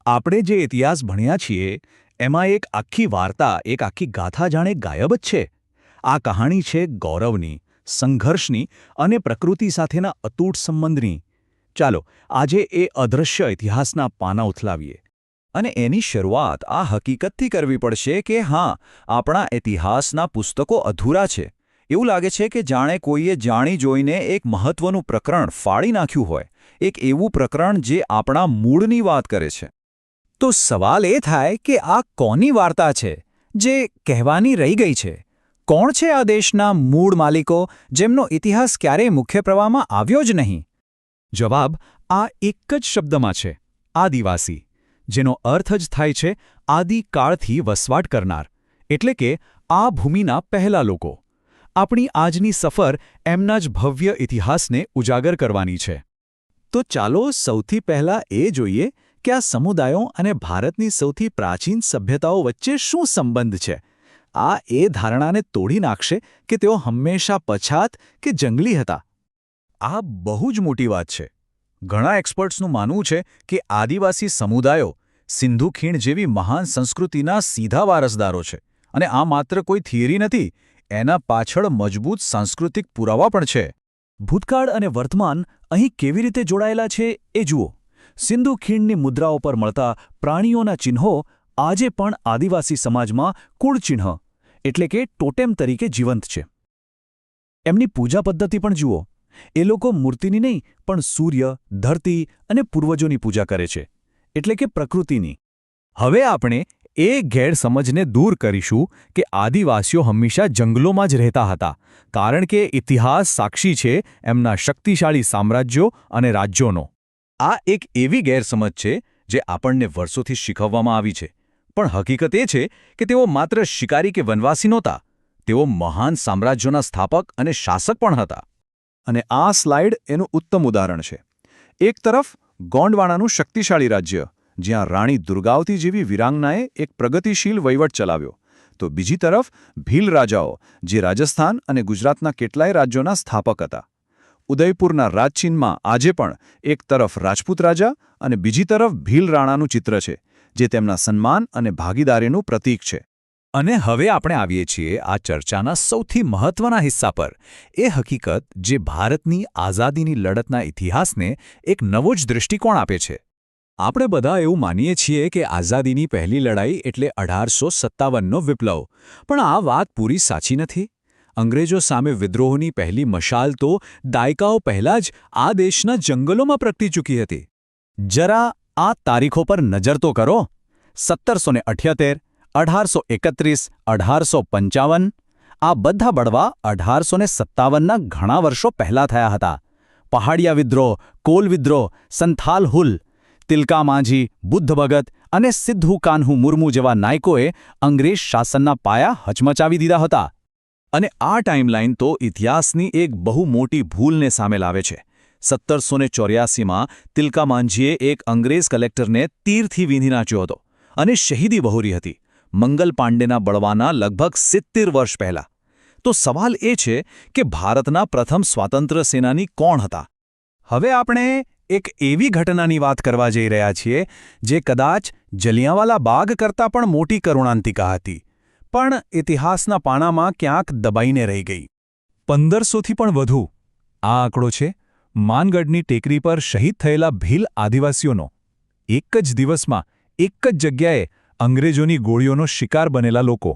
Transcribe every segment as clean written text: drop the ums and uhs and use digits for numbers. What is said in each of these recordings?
આપણે જે ઇતિહાસ ભણ્યા છીએ એમાં એક આખી વાર્તા, એક આખી ગાથા જાણે ગાયબ જ છે. આ કહાણી છે ગૌરવની, સંઘર્ષની અને પ્રકૃતિ સાથેના અતૂટ સંબંધની. ચાલો આજે એ અદૃશ્ય ઇતિહાસના પાના ઉથલાવીએ. અને એની શરૂઆત આ હકીકતથી કરવી પડશે કે હા, આપણા ઇતિહાસના પુસ્તકો અધૂરા છે. એવું લાગે છે કે જાણે કોઈએ જાણી જોઈને એક મહત્વનું પ્રકરણ ફાડી નાખ્યું હોય, એક એવું પ્રકરણ જે આપણા મૂળની વાત કરે છે. તો સવાલ એ થાય કે આ કોની વાર્તા છે જે કહેવાની રહી ગઈ છે? કોણ છે આ દેશના મૂળ માલિકો જેમનો ઇતિહાસ ક્યારેય મુખ્ય પ્રવાહમાં આવ્યો જ નહીં? જવાબ આ એક જ શબ્દમાં છે: આદિવાસી, જેનો અર્થ જ થાય છે આદિકાળથી વસવાટ કરનાર, એટલે કે આ ભૂમિના પહેલા લોકો. આપણી આજની સફર એમના જ ભવ્ય ઇતિહાસને ઉજાગર કરવાની છે. તો ચાલો સૌથી પહેલાં એ જોઈએ કે આ સમુદાયો અને ભારતની સૌથી પ્રાચીન સભ્યતાઓ વચ્ચે શું સંબંધ છે. આ એ ધારણાને તોડી નાખશે કે તેઓ હંમેશા પછાત કે જંગલી હતા. આ બહુ જ મોટી વાત છે. ઘણા એક્સપર્ટ્સનું માનવું છે કે આદિવાસી સમુદાયો સિંધુ ખીણ જેવી મહાન સંસ્કૃતિના સીધા વારસદારો છે. અને આ માત્ર કોઈ થિયરી નથી, એના પાછળ મજબૂત સાંસ્કૃતિક પુરાવા પણ છે. ભૂતકાળ અને વર્તમાન અહીં કેવી રીતે જોડાયેલા છે એ જુઓ. સિંધુ ખીણની મુદ્રાઓ પર મળતા પ્રાણીઓના ચિહ્નો આજે પણ આદિવાસી સમાજમાં કુળચિહ્ન એટલે કે ટોટેમ તરીકે જીવંત છે. એમની પૂજા પદ્ધતિ પણ જુઓ. એ લોકો મૂર્તિની નહીં પણ સૂર્ય, ધરતી અને પૂર્વજોની પૂજા કરે છે, એટલે કે પ્રકૃતિની. હવે આપણે એ ગેરસમજને દૂર કરીશું કે આદિવાસીઓ હંમેશા જંગલોમાં જ રહેતા હતા, કારણ કે ઇતિહાસ સાક્ષી છે એમના શક્તિશાળી સામ્રાજ્યો અને રાજ્યોનો. આ એક એવી ગેરસમજ છે જે આપણને વર્ષોથી શીખવવામાં આવી છે, પણ હકીકત એ છે કે તેઓ માત્ર શિકારી કે વનવાસી નહોતા. તેઓ મહાન સામ્રાજ્યોના સ્થાપક અને શાસક પણ હતા. અને આ સ્લાઇડ એનું ઉત્તમ ઉદાહરણ છે. એક તરફ ગોંડવાનાનું શક્તિશાળી રાજ્ય, જ્યાં રાણી દુર્ગાવતી જેવી વીરાંગનાએ એક પ્રગતિશીલ વહીવટ ચલાવ્યો, તો બીજી તરફ ભીલ રાજાઓ, જે રાજસ્થાન અને ગુજરાતના કેટલાય રાજ્યોના સ્થાપક હતા. ઉદયપુરના રાજચિહ્નમાં આજે પણ એક તરફ રાજપૂત રાજા અને બીજી તરફ ભીલ રાણાનું ચિત્ર છે, જે તેમના સન્માન અને ભાગીદારીનું પ્રતીક છે. અને હવે આપણે આવીએ છીએ આ ચર્ચાના સૌથી મહત્વના હિસ્સા પર, એ હકીકત જે ભારતની આઝાદીની લડતના ઇતિહાસને એક નવો જ દૃષ્ટિકોણ આપે છે. આપણે બધા એવું માનીએ છીએ કે આઝાદીની પહેલી લડાઈ એટલે 1857નો વિપ્લવ, પણ આ વાત પૂરી સાચી નથી. અંગ્રેજો સામે વિદ્રોહની પહેલી મશાલ તો દાયકાઓ પહેલાં જ આ દેશના જંગલોમાં પ્રગટી ચૂકી હતી. જરા આ તારીખો પર નજર તો કરો. 1778, 1831, 1855, આ બધા બળવા 1857ના ઘણા વર્ષો પહેલાં થયા હતા. પહાડિયા વિદ્રોહ, કોલ વિદ્રોહ, સંથાલ હુલ, તિલકા માંઝી, બુદ્ધ ભગત અને સિદ્ધુ કાન્હુ મુર્મુ જેવા નાયકોએ અંગ્રેજ શાસનના પાયા હચમચાવી દીધા હતા. અને આ ટાઈમલાઈન તો ઇતિહાસની એક બહુ મોટી ભૂલને સામે લાવે છે. 1784માં તિલકા માંઝીએ એક અંગ્રેજ કલેક્ટરને તીરથી વીંધી નાખ્યો હતો અને શહીદી વહોરી હતી, મંગલ પાંડેના બળવાના લગભગ 70 વર્ષ પહેલાં. તો સવાલ એ છે કે ભારતના પ્રથમ સ્વાતંત્ર્ય સેનાની કોણ હતા? હવે આપણે એક એવી ઘટનાની વાત કરવા જઈ રહ્યા છીએ જે કદાચ જલિયાંવાલા બાગ કરતાં પણ મોટી કરુણાંતિકા હતી, પણ ઇતિહાસના પાનામાં ક્યાંક દબાઈને રહી ગઈ. 1500થી પણ વધુ આ આંકડો છે માનગઢની ટેકરી પર શહીદ થયેલા ભીલ આદિવાસીઓનો. એક જ દિવસમાં એક જ જગ્યાએ અંગ્રેજોની ગોળીઓનો શિકાર બનેલા લોકો.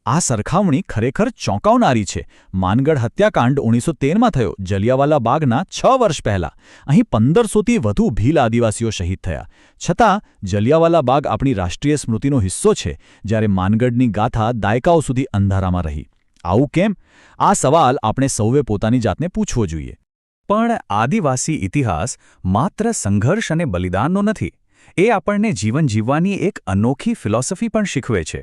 આ સરખામણી ખરેખર ચોંકાવનારી છે. માનગઢ હત્યાકાંડ 1913માં થયો, જલિયાંવાલા બાગના 6 વર્ષ પહેલાં. અહીં 1500થી વધુ ભીલ આદિવાસીઓ શહીદ થયા. છતાં જલિયાંવાલા બાગ આપણી રાષ્ટ્રીય સ્મૃતિનો હિસ્સો છે, જ્યારે માનગઢની ગાથા દાયકાઓ સુધી અંધારામાં રહી. આવું કેમ? આ સવાલ આપણે સૌએ પોતાની જાતને પૂછવો જોઈએ. પણ આદિવાસી ઇતિહાસ માત્ર સંઘર્ષ અને બલિદાનનો નથી. એ આપણને જીવન જીવવાની એક અનોખી ફિલોસોફી પણ શીખવે છે.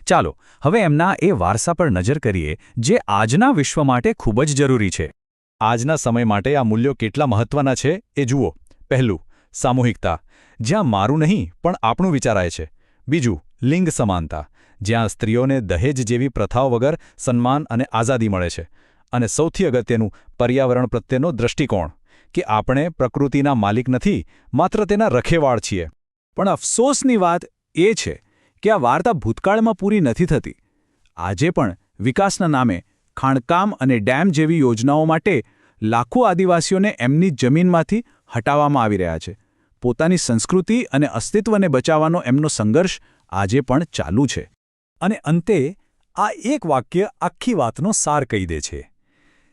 ચાલો હવે એમના એ વારસા પર નજર કરીએ જે આજના વિશ્વ માટે ખૂબ જ જરૂરી છે. આજના સમય માટે આ મૂલ્યો કેટલા મહત્વના છે એ જુઓ. પહેલું, સામૂહિકતા, જ્યાં મારું નહીં પણ આપણું વિચારાય છે. બીજું, લિંગ સમાનતા, જ્યાં સ્ત્રીઓને દહેજ જેવી પ્રથાઓ વગર સન્માન અને આઝાદી મળે છે. અને સૌથી અગત્યનું, પર્યાવરણ પ્રત્યેનો દૃષ્ટિકોણ, કે આપણે પ્રકૃતિના માલિક નથી, માત્ર તેના રખેવાળ છીએ. પણ અફસોસની વાત એ છે કે આ વાર્તા ભૂતકાળમાં પૂરી નથી થતી. આજે પણ વિકાસના નામે ખાણકામ અને ડેમ જેવી યોજનાઓ માટે લાખો આદિવાસીઓને એમની જમીનમાંથી હટાવવામાં આવી રહ્યા છે. પોતાની સંસ્કૃતિ અને અસ્તિત્વને બચાવવાનો એમનો સંઘર્ષ આજે પણ ચાલુ છે. અને અંતે આ એક વાક્ય આખી વાતનો સાર કહી દે છે.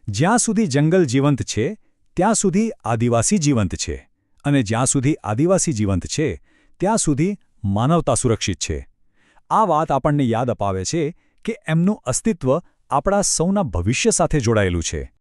જ્યાં સુધી જંગલ જીવંત છે ત્યાં સુધી આદિવાસી જીવંત છે, અને જ્યાં સુધી આદિવાસી જીવંત છે ત્યાં સુધી માનવતા સુરક્ષિત છે. આ વાત આપણને યાદ અપાવે છે કે એમનું અસ્તિત્વ આપણા સૌના ભવિષ્ય સાથે જોડાયેલું છે.